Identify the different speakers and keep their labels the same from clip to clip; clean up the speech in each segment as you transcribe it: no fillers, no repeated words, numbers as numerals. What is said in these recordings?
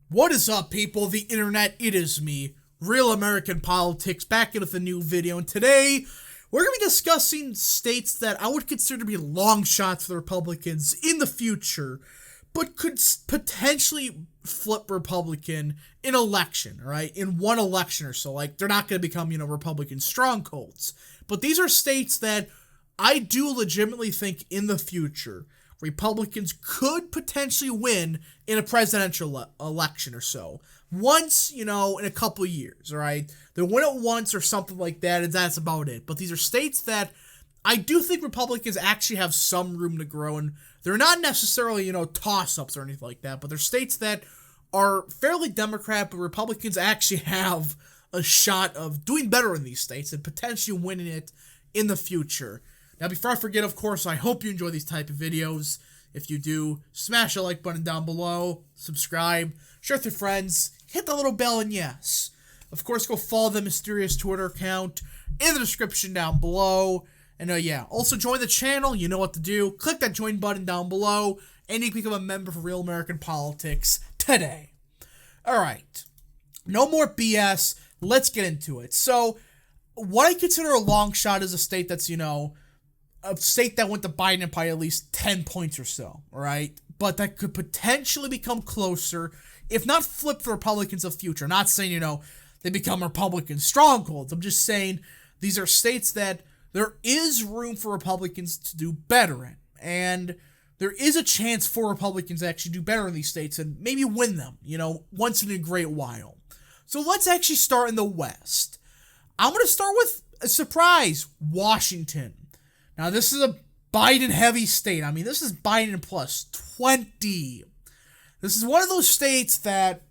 Speaker 1: What is up, people? The internet, it is me, Real American Politics, back in with a new video, and today we're going to be discussing states that I would consider to be long shots for the Republicans in the future, but could potentially flip Republican in election, right? In one election or so. Like, they're not going to become, Republican strongholds. But these are states that I do legitimately think in the future Republicans could potentially win in a presidential election or so. Once, in a couple of years, all right? They'll win it once or something like that, and that's about it. But these are states that I do think Republicans actually have some room to grow, and they're not necessarily, toss-ups or anything like that, but they're states that are fairly Democrat, but Republicans actually have a shot of doing better in these states and potentially winning it in the future. Now, before I forget, of course, I hope you enjoy these type of videos. If you do, smash the like button down below, subscribe, share with your friends, hit the little bell, and yes, of course, go follow the mysterious Twitter account in the description down below. And also join the channel. You know what to do. Click that join button down below, and you can become a member for Real American Politics today. All right, no more BS. Let's get into it. So, what I consider a long shot is a state that's, a state that went to Biden by at least 10 points or so, right? But that could potentially become closer, if not flip the Republicans of the future. I'm not saying, they become Republican strongholds. I'm just saying these are states that there is room for Republicans to do better in. And there is a chance for Republicans to actually do better in these states and maybe win them, once in a great while. So let's actually start in the West. I'm going to start with a surprise, Washington. Now, this is a Biden-heavy state. I mean, this is Biden plus 20. This is one of those states that,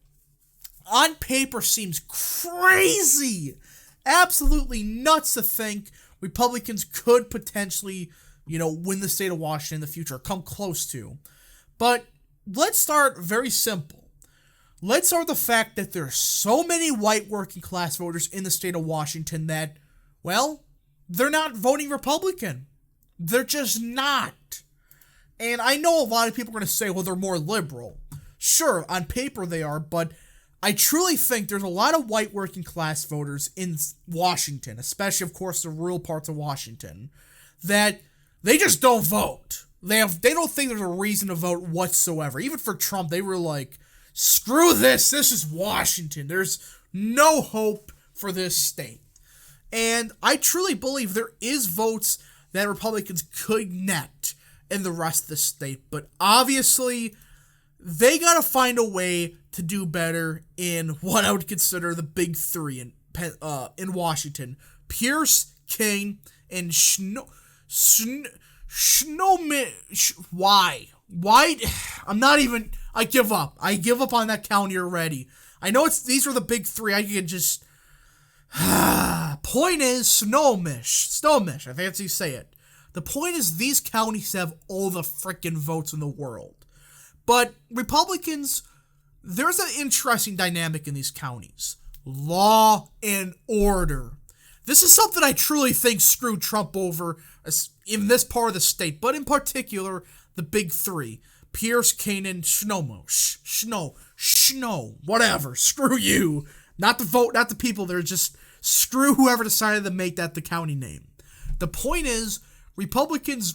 Speaker 1: on paper, seems crazy. Absolutely nuts to think Republicans could potentially, win the state of Washington in the future, come close to. But let's start very simple. Let's start with the fact that there are so many white working class voters in the state of Washington that, well, they're not voting Republican. They're just not. And I know a lot of people are going to say, well, they're more liberal. Sure, on paper they are, but I truly think there's a lot of white working class voters in Washington, especially, of course, the rural parts of Washington, that they just don't vote. They don't think there's a reason to vote whatsoever. Even for Trump, they were like, screw this is Washington. There's no hope for this state. And I truly believe there is votes that Republicans could net in the rest of the state. But obviously, they got to find a way to do better in what I would consider the big three in Washington. Pierce, King, and why? I give up. I give up on that county already. I know these are the big three. I can just... Point is, Snohomish, I think that's how you say it. The point is, these counties have all the freaking votes in the world. But Republicans, there's an interesting dynamic in these counties. Law and order. This is something I truly think screwed Trump over in this part of the state, but in particular, the big three. Pierce, Canaan, Snohomish. Whatever. Screw you. Not the vote, not the people. They're just screw whoever decided to make that the county name. The point is, Republicans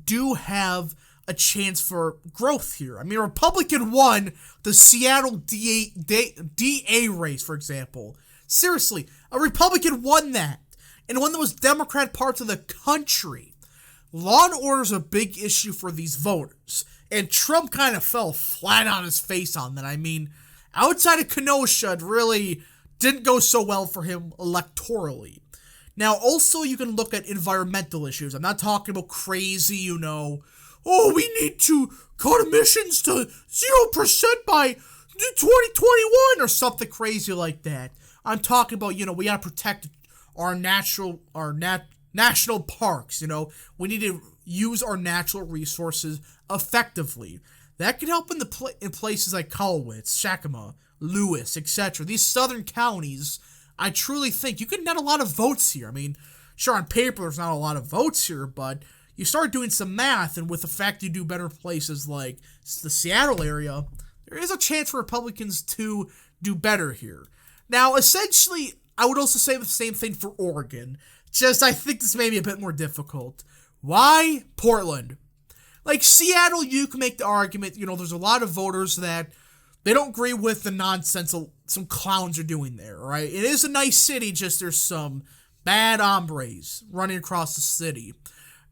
Speaker 1: do have a chance for growth here. I mean, a Republican won the Seattle DA race, for example. Seriously, a Republican won that. And one of the most Democrat parts of the country. Law and order is a big issue for these voters. And Trump kind of fell flat on his face on that. I mean, outside of Kenosha, it really didn't go so well for him electorally. Now, also, you can look at environmental issues. I'm not talking about crazy, oh, we need to cut emissions to 0% by 2021 or something crazy like that. I'm talking about, we gotta protect our national parks, We need to use our natural resources effectively. That can help in places like Colwitz, Shakama, Lewis, etc. These southern counties, I truly think you can net a lot of votes here. I mean, sure, on paper there's not a lot of votes here, but you start doing some math, and with the fact you do better places like the Seattle area, there is a chance for Republicans to do better here. Now, essentially, I would also say the same thing for Oregon. Just, I think this may be a bit more difficult. Why? Portland. Like, Seattle, you can make the argument, there's a lot of voters that they don't agree with the nonsense some clowns are doing there, right? It is a nice city, just there's some bad hombres running across the city.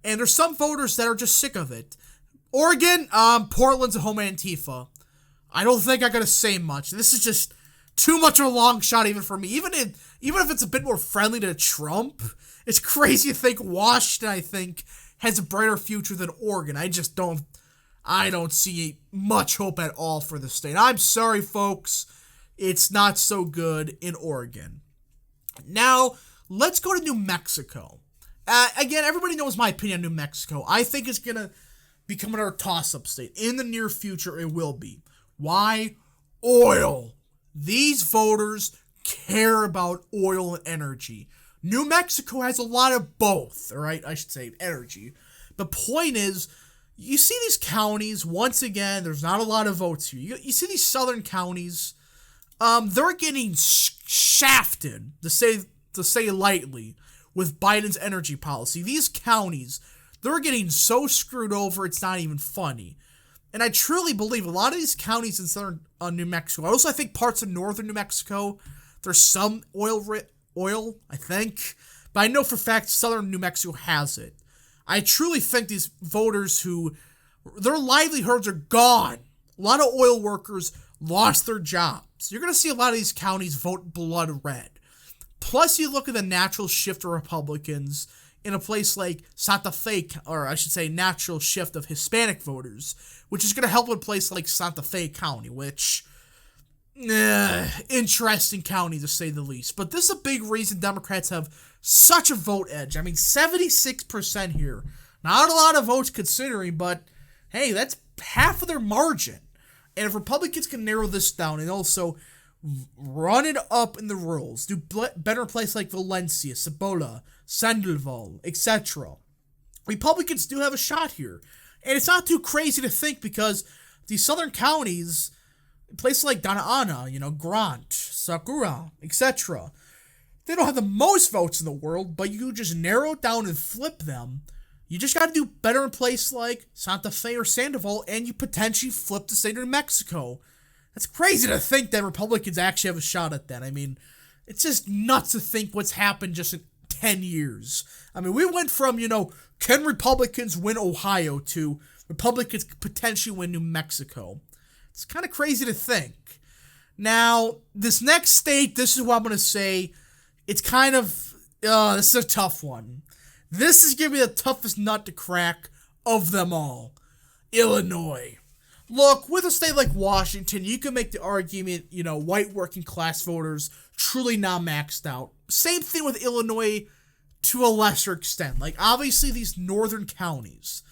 Speaker 1: And there's some voters that are just sick of it. Oregon, Portland's a home Antifa. I don't think I gotta say much. This is just too much of a long shot even for me. Even if it's a bit more friendly to Trump, it's crazy to think Washington, I think, has a brighter future than Oregon. I don't see much hope at all for the state. I'm sorry, folks. It's not so good in Oregon. Now, let's go to New Mexico. Again, everybody knows my opinion on New Mexico. I think it's going to become another toss-up state. In the near future, it will be. Why? Oil. These voters care about oil and energy. New Mexico has a lot of both, all right? I should say energy. The point is, you see these counties, once again, there's not a lot of votes here. You see these southern counties, they're getting shafted, to say lightly, with Biden's energy policy. These counties, they're getting so screwed over, it's not even funny. And I truly believe a lot of these counties in southern New Mexico, I think parts of northern New Mexico, there's some oil, I think. But I know for a fact southern New Mexico has it. I truly think these voters their livelihoods are gone. A lot of oil workers lost their jobs. You're going to see a lot of these counties vote blood red. Plus, you look at the natural shift of Republicans in a place like Santa Fe, or I should say natural shift of Hispanic voters, which is going to help in a place like Santa Fe County, which, interesting county to say the least. But this is a big reason Democrats have such a vote edge. I mean, 76% here. Not a lot of votes considering, but hey, that's half of their margin. And if Republicans can narrow this down and also run it up in the rules, do better in places like Valencia, Cibola, Sandoval, etc., Republicans do have a shot here. And it's not too crazy to think because these southern counties, places like Donna Ana, Grant, Sakura, etc., they don't have the most votes in the world, but you just narrow it down and flip them. You just got to do better in places like Santa Fe or Sandoval, and you potentially flip the state of New Mexico. That's crazy to think that Republicans actually have a shot at that. I mean, it's just nuts to think what's happened just in 10 years. I mean, we went from, can Republicans win Ohio to Republicans could potentially win New Mexico. It's kind of crazy to think. Now, this next state, this is what I'm going to say. It's kind of, this is a tough one. This is going to be the toughest nut to crack of them all. Illinois. Look, with a state like Washington, you can make the argument, white working class voters truly not maxed out. Same thing with Illinois to a lesser extent. Like, obviously, these northern counties,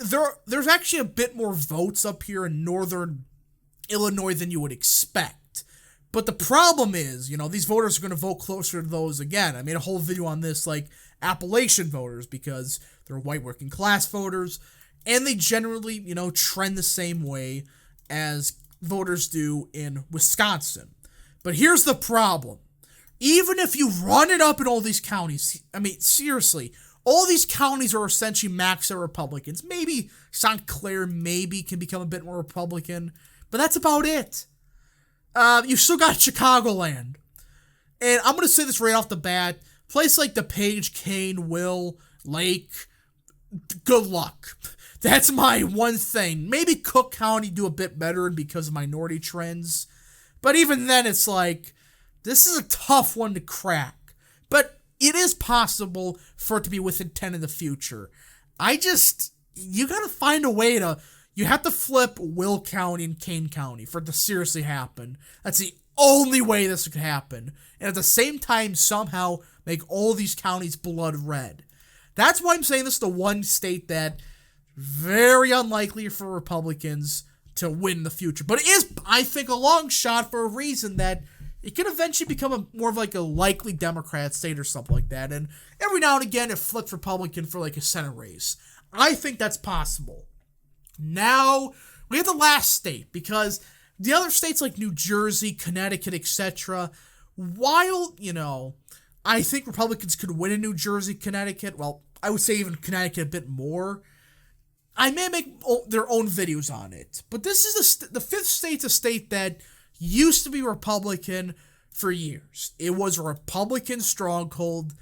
Speaker 1: there's actually a bit more votes up here in northern Illinois than you would expect. But the problem is, these voters are going to vote closer to those again. I made a whole video on this, like Appalachian voters, because they're white working class voters, and they generally, trend the same way as voters do in Wisconsin. But here's the problem. Even if you run it up in all these counties, I mean, seriously, all these counties are essentially maxed out Republicans. Maybe St. Clair maybe can become a bit more Republican, but that's about it. You still got Chicagoland. And I'm going to say this right off the bat. Place like DePage, Kane, Will, Lake, good luck. That's my one thing. Maybe Cook County do a bit better because of minority trends. But even then, it's like, this is a tough one to crack. But it is possible for it to be within 10 in the future. You got to find a way to... You have to flip Will County and Kane County for it to seriously happen. That's the only way this could happen. And at the same time, somehow make all these counties blood red. That's why I'm saying this is the one state that very unlikely for Republicans to win in the future. But it is, I think, a long shot for a reason that it could eventually become more of like a likely Democrat state or something like that. And every now and again, it flips Republican for like a Senate race. I think that's possible. Now, we have the last state, because the other states like New Jersey, Connecticut, etc., while, I think Republicans could win in New Jersey, Connecticut, well, I would say even Connecticut a bit more, I may make their own videos on it. But this is the fifth state's a state that used to be Republican for years. It was a Republican stronghold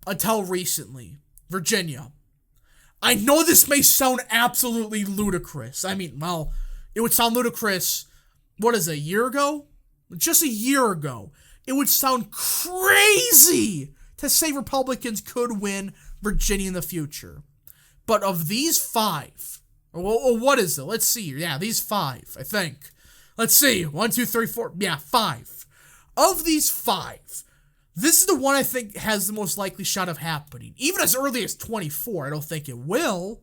Speaker 1: until recently. Virginia. I know this may sound absolutely ludicrous. I mean, well, it would sound ludicrous, a year ago? Just a year ago. It would sound crazy to say Republicans could win Virginia in the future. But of these five, what is it? Let's see. Yeah, these five, I think. Let's see. 1, 2, 3, 4. Yeah, 5. Of these 5, this is the one I think has the most likely shot of happening. Even as early as 24, I don't think it will.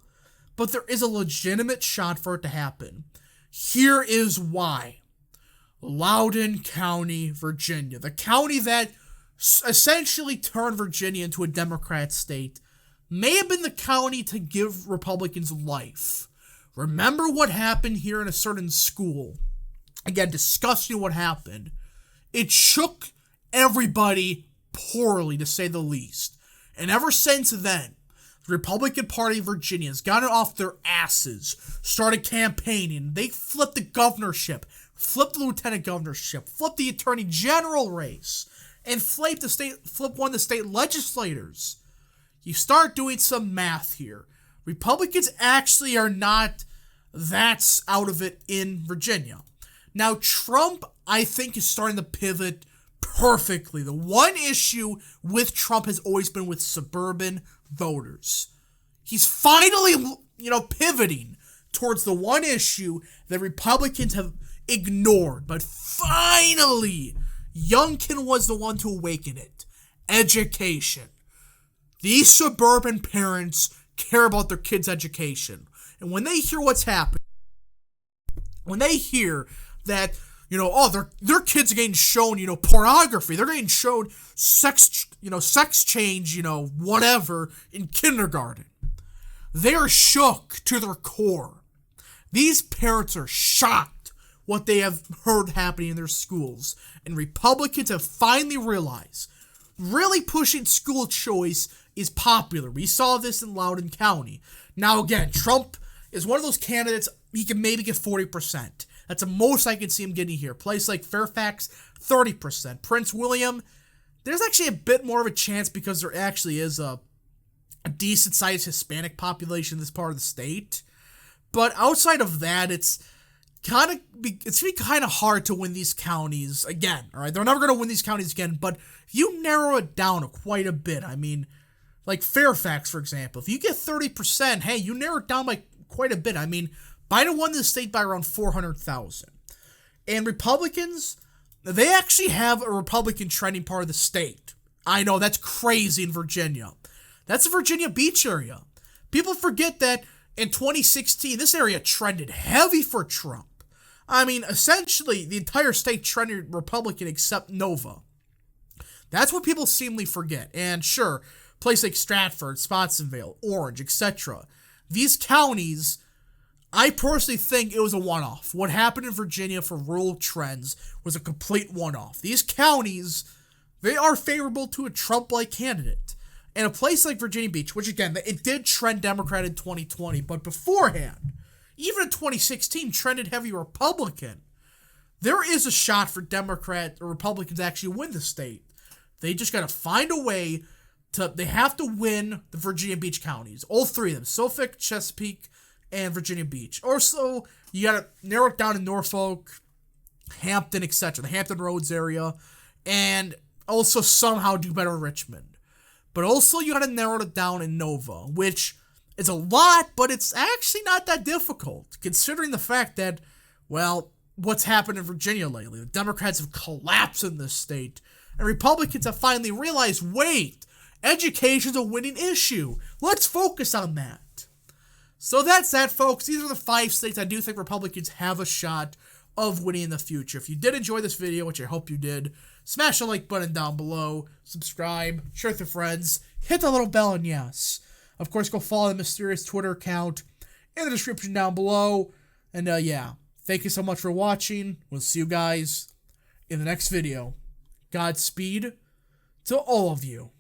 Speaker 1: But there is a legitimate shot for it to happen. Here is why. Loudoun County, Virginia. The county that essentially turned Virginia into a Democrat state may have been the county to give Republicans life. Remember what happened here in a certain school. Again, discussing what happened. It shook everybody poorly, to say the least. And ever since then, the Republican Party of Virginia has gotten off their asses, started campaigning. They flipped the governorship, flipped the lieutenant governorship, flipped the attorney general race, and flipped one of the state legislators. You start doing some math here. Republicans actually are not that out of it in Virginia. Now, Trump, I think, is starting to pivot perfectly. The one issue with Trump has always been with suburban voters. He's finally, pivoting towards the one issue that Republicans have ignored. But finally, Youngkin was the one to awaken it. Education. These suburban parents care about their kids' education. And when they hear what's happening, when they hear that, their kids are getting shown, pornography, they're getting shown sex change, whatever, in kindergarten, they are shook to their core. These parents are shocked what they have heard happening in their schools. And Republicans have finally realized really pushing school choice is popular. We saw this in Loudoun County. Now, again, Trump is one of those candidates, he can maybe get 40%. That's the most I can see him getting here. Place like Fairfax, 30%. Prince William, there's actually a bit more of a chance because there actually is a decent-sized Hispanic population in this part of the state. But outside of that, it's going to be kind of hard to win these counties again. All right, they're never going to win these counties again. But if you narrow it down quite a bit, I mean, like Fairfax, for example, if you get 30%, hey, you narrow it down by quite a bit. I mean, Biden won the state by around 400,000. And Republicans, they actually have a Republican trending part of the state. I know, that's crazy in Virginia. That's the Virginia Beach area. People forget that in 2016, this area trended heavy for Trump. I mean, essentially, the entire state trended Republican except Nova. That's what people seemingly forget. And sure, places like Stratford, Spotsylvania, Orange, etc. These counties, I personally think it was a one-off. What happened in Virginia for rural trends was a complete one-off. These counties, they are favorable to a Trump-like candidate. And a place like Virginia Beach, which again, it did trend Democrat in 2020, but beforehand, even in 2016, trended heavy Republican. There is a shot for Democrat or Republicans to actually win the state. They just got to find a way they have to win the Virginia Beach counties. All three of them, Suffolk, Chesapeake, and Virginia Beach. Or so you got to narrow it down to Norfolk, Hampton, etc., the Hampton Roads area, and also somehow do better in Richmond. But also you got to narrow it down in Nova, which is a lot, but it's actually not that difficult, considering the fact that, well, what's happened in Virginia lately. The Democrats have collapsed in this state, and Republicans have finally realized, wait, education's a winning issue. Let's focus on that. So that's that, folks. These are the 5 states I do think Republicans have a shot of winning in the future. If you did enjoy this video, which I hope you did, smash the like button down below, subscribe, share with your friends, hit the little bell, and yes, of course, go follow the mysterious Twitter account in the description down below. And yeah, thank you so much for watching. We'll see you guys in the next video. Godspeed to all of you.